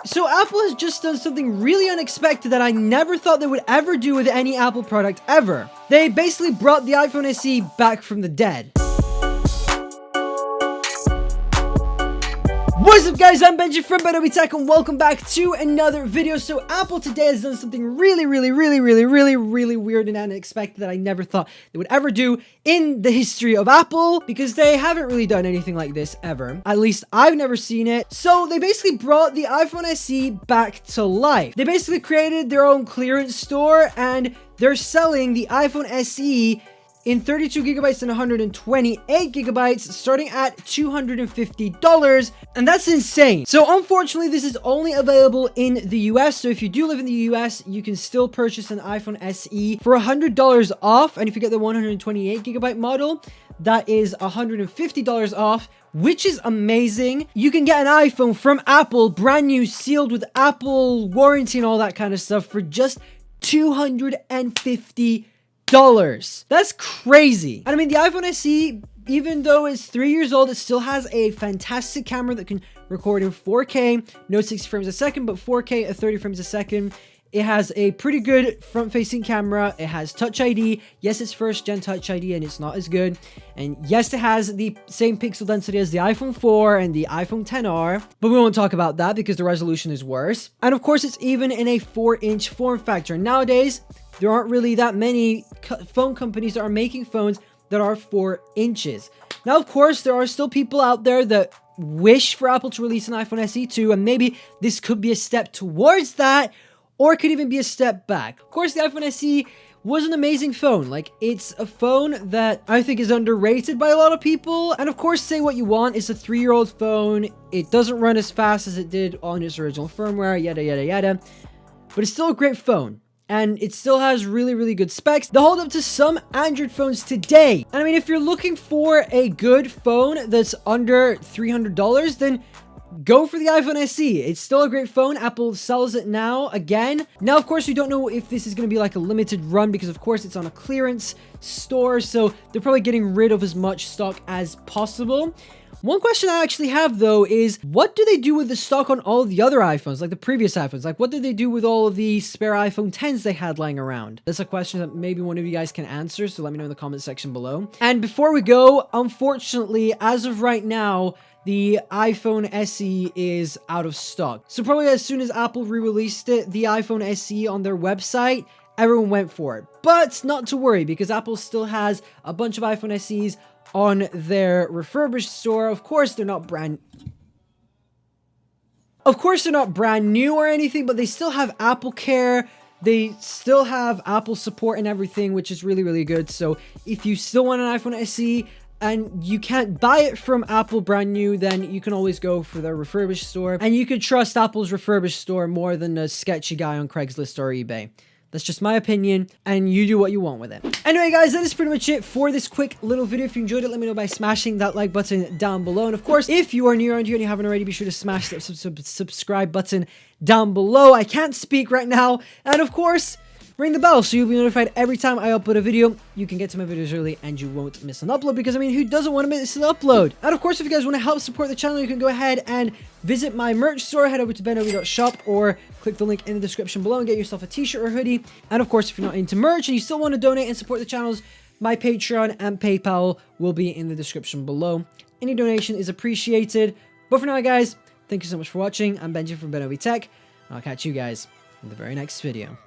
So Apple has just done something really unexpected that I never thought they would ever do with any Apple product ever. They basically brought the iPhone SE back from the dead. What's up guys, I'm Benji from BenObi Tech and welcome back to another video. So Apple today has done something really weird and unexpected that I never thought they would ever do in the history of Apple, because they haven't really done anything like this ever. At least I've never seen it. So they basically brought the iPhone SE back to life. They basically created their own clearance store and they're selling the iPhone SE in 32 gigabytes and 128 gigabytes, starting at $250, and that's insane. So unfortunately, this is only available in the US, so if you do live in the US, you can still purchase an iPhone SE for $100 off, and if you get the 128 gigabyte model, that is $150 off, which is amazing. You can get an iPhone from Apple, brand new, sealed with Apple warranty and all that kind of stuff for just $250. That's crazy. And I mean, the iPhone SE, even though it's 3 years old, it still has a fantastic camera that can record in 4K, no 60 frames a second, but 4K at 30 frames a second. It has a pretty good front-facing camera. It has Touch ID. Yes, it's first-gen Touch ID, and it's not as good. And yes, it has the same pixel density as the iPhone 4 and the iPhone XR, but we won't talk about that because the resolution is worse. And of course, it's even in a 4-inch form factor. Nowadays, there aren't really that many phone companies that are making phones that are 4 inches. Now, of course, there are still people out there that wish for Apple to release an iPhone SE 2, and maybe this could be a step towards that, or it could even be a step back. Of course, the iPhone SE was an amazing phone. Like, it's a phone that I think is underrated by a lot of people. And of course, say what you want, it's a 3-year-old phone. It doesn't run as fast as it did on its original firmware, yada, yada, yada. But it's still a great phone. And it still has really good specs that hold up to some Android phones today. And I mean, if you're looking for a good phone that's under $300, then go for the iPhone SE. It's still a great phone. Apple sells it now again. Now, of course, we don't know if this is going to be like a limited run because, of course, it's on a clearance store. So they're probably getting rid of as much stock as possible. One question I actually have, though, is what do they do with the stock on all of the other iPhones, like the previous iPhones? Like, what did they do with all of the spare iPhone 10s they had lying around? That's a question that maybe one of you guys can answer, so let me know in the comment section below. And before we go, unfortunately, as of right now, the iPhone SE is out of stock. So probably as soon as Apple re-released it, the iPhone SE on their website, everyone went for it. But not to worry, because Apple still has a bunch of iPhone SEs on their refurbished store. Of course, they're not brand new or anything, but they still have Apple Care. They still have Apple support and everything, which is really good. So if you still want an iPhone SE and you can't buy it from Apple brand new, then you can always go for their refurbished store. And you could trust Apple's refurbished store more than a sketchy guy on Craigslist or eBay. That's just my opinion, and you do what you want with it. Anyway, guys, that is pretty much it for this quick little video. If you enjoyed it, let me know by smashing that like button down below. And of course, if you are new around here and you haven't already, be sure to smash that subscribe button down below. I can't speak right now. And of course, ring the bell so you'll be notified every time I upload a video. You can get to my videos early and you won't miss an upload, because I mean, who doesn't want to miss an upload? And of course, if you guys want to help support the channel, you can go ahead and visit my merch store. Head over to benobi.shop or click the link in the description below and get yourself a t-shirt or hoodie. And of course, if you're not into merch and you still want to donate and support the channels, my Patreon and PayPal will be in the description below. Any donation is appreciated. But for now, guys, thank you so much for watching. I'm Benji from BenObi Tech, and I'll catch you guys in the very next video.